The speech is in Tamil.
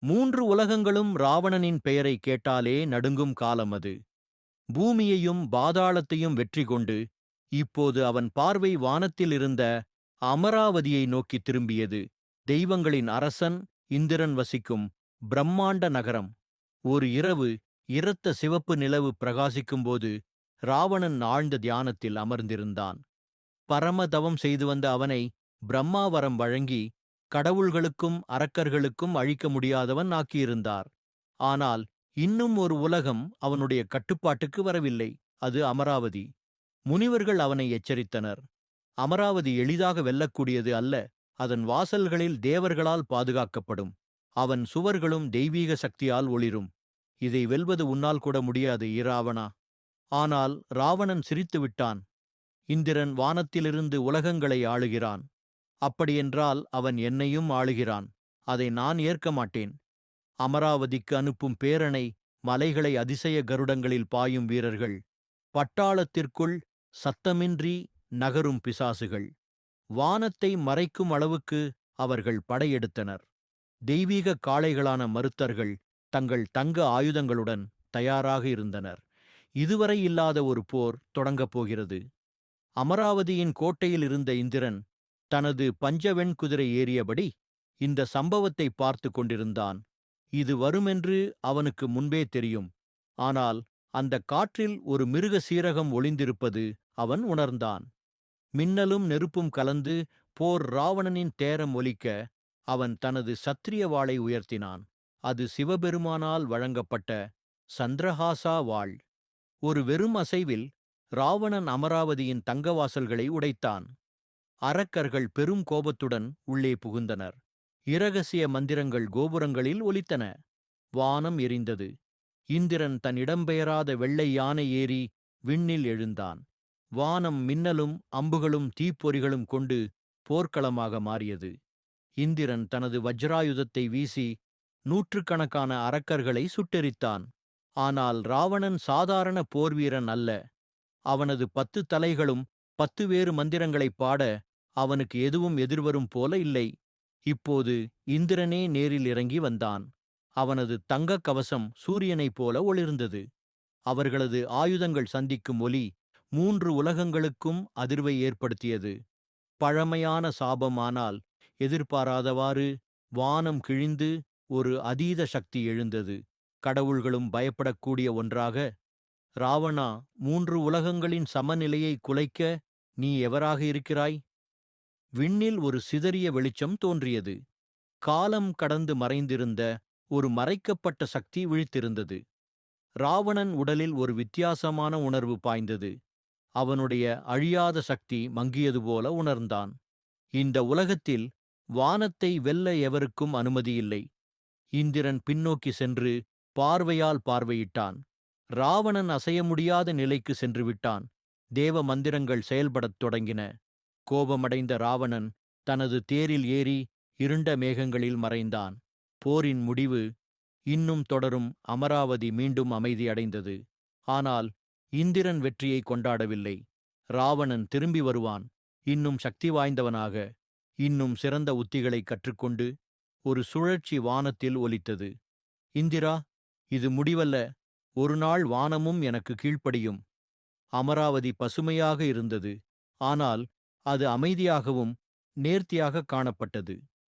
மூன்று உலகங்களும் ராவணனின் பெயரை கேட்டாலே நடுங்கும் காலம் அது. பூமியையும் பாதாளத்தையும் வெற்றி கொண்டு இப்போது அவன் பார்வை வானத்தில் இருந்த அமராவதியை நோக்கித் திரும்பியது. தெய்வங்களின் அரசன் இந்திரன் வசிக்கும் பிரம்மாண்ட நகரம். ஒரு இரவு இரத்த சிவப்பு நிலவு பிரகாசிக்கும்போது ராவணன் ஆழ்ந்த தியானத்தில் அமர்ந்திருந்தான். பரமதவம் செய்து வந்த அவனை பிரம்மாவரம் வழங்கி கடவுள்களுக்கும் அரக்கர்களுக்கும் அழிக்க முடியாதவன் ஆக்கியிருந்தார். ஆனால் இன்னும் ஒரு உலகம் அவனுடைய கட்டுப்பாட்டுக்கு வரவில்லை. அது அமராவதி. முனிவர்கள் அவனை எச்சரித்தனர். அமராவதி எளிதாக வெல்லக்கூடியது அல்ல. அதன் வாசல்களில் தேவர்களால் பாதுகாக்கப்படும். அவன் சுவர்களும் தெய்வீக சக்தியால் ஒளிரும். இதை வெல்வது உன்னால் கூட முடியாது, இராவணா. ஆனால் ராவணன் சிரித்து விட்டான். இந்திரன் வானத்திலிருந்து உலகங்களை ஆளுகிறான். அப்படியென்றால் அவன் என்னையும் ஆளுகிறான். அதை நான் ஏற்க மாட்டேன். அமராவதிக்கு அனுப்பும் பேரணை, மலைகளை அதிசய கருடங்களில் பாயும் வீரர்கள், பட்டாளத்திற்குள் சத்தமின்றி நகரும் பிசாசுகள். வானத்தை மறைக்கும் அளவுக்கு அவர்கள் படையெடுத்தனர். தெய்வீக காளைகளான மருத்தர்கள் தங்கள் தங்க ஆயுதங்களுடன் தயாராக இருந்தனர். இதுவரை இல்லாத ஒரு போர் தொடங்கப் போகிறது. அமராவதியின் கோட்டையில் இருந்த இந்திரன் தனது பஞ்சவெண் குதிரை ஏறியபடி இந்த சம்பவத்தை பார்த்து கொண்டிருந்தான். இது வருமென்று அவனுக்கு முன்பே தெரியும். ஆனால் அந்த காற்றில் ஒரு மிருக சீரகம் ஒளிந்திருப்பது அவன் உணர்ந்தான். மின்னலும் நெருப்பும் கலந்து போர் ராவணனின் தேரம் ஒலிக்க அவன் தனது சத்திரிய வாளை உயர்த்தினான். அது சிவபெருமானால் வழங்கப்பட்ட சந்திரஹாசா வாள். ஒரு வெறும் அசைவில் ராவணன் அமராவதியின் தங்கவாசல்களை உடைத்தான். அரக்கர்கள் பெரும் கோபத்துடன் உள்ளே புகுந்தனர். இரகசிய மந்திரங்கள் கோபுரங்களில் ஒலித்தன. வானம் எரிந்தது. இந்திரன் தன் இடம்பெயராத வெள்ளை யானை ஏறி விண்ணில் எழுந்தான். வானம் மின்னலும் அம்புகளும் தீப்பொறிகளும் கொண்டு போர்க்களமாக மாறியது. இந்திரன் தனது வஜ்ராயுதத்தை வீசி நூற்றுக்கணக்கான அரக்கர்களை சுட்டெரித்தான். ஆனால் ராவணன் சாதாரண போர்வீரன் அல்ல. அவனது 10 தலைகளும் 10 வேறு மந்திரங்களைப் பாட அவனுக்கு எதுவும் எதிர்வரும் போல இல்லை. இப்போது இந்திரனே நேரில் இறங்கி வந்தான். அவனது தங்கக் கவசம் சூரியனைப் போல ஒளிர்ந்தது. அவர்களது ஆயுதங்கள் சந்திக்கும் ஒலி 3 உலகங்களுக்கும் அதிர்வை ஏற்படுத்தியது. பழமையான சாபமானால் எதிர்பாராதவாறு வானம் கிழிந்து ஒரு அதீத சக்தி எழுந்தது. கடவுள்களும் பயப்படக்கூடிய ஒன்றாக. ராவணா, 3 உலகங்களின் சமநிலையை குலைக்க நீ எவராக இருக்கிறாய்? விண்ணில் ஒரு சிதறிய வெளிச்சம் தோன்றியது. காலம் கடந்து மறைந்திருந்த ஒரு மறைக்கப்பட்ட சக்தி விழித்திருந்தது. ராவணன் உடலில் ஒரு வித்தியாசமான உணர்வு பாய்ந்தது. அவனுடைய அழியாத சக்தி மங்கியது போல உணர்ந்தான். இந்த உலகத்தில் வானத்தை வெல்ல எவருக்கும் அனுமதியில்லை. இந்திரன் பின்னோக்கி சென்று பார்வையால் பார்வையிட்டான். ராவணன் அசைய முடியாத நிலைக்கு சென்று விட்டான். தேவ மந்திரங்கள் செயல்படத் தொடங்கின. கோபமடைந்த ராவணன் தனது தேரில் ஏறி இருண்ட மேகங்களில் மறைந்தான். போரின் முடிவு இன்னும் தொடரும். அமராவதி மீண்டும் அமைதியடைந்தது. ஆனால் இந்திரன் வெற்றியை கொண்டாடவில்லை. ராவணன் திரும்பி வருவான், இன்னும் சக்தி வாய்ந்தவனாக. இன்னும் சிறந்த உத்திகளை கற்றுக்கொண்டு. ஒரு சுழற்சி வானத்தில் ஒலித்தது. இந்திரா, இது முடிவல்ல. ஒரு நாள் வானமும் எனக்கு கீழ்ப்படியும். அமராவதி பசுமையாக இருந்தது. ஆனால் அது அமைதியாகவும் நேர்த்தியாக காணப்பட்டது.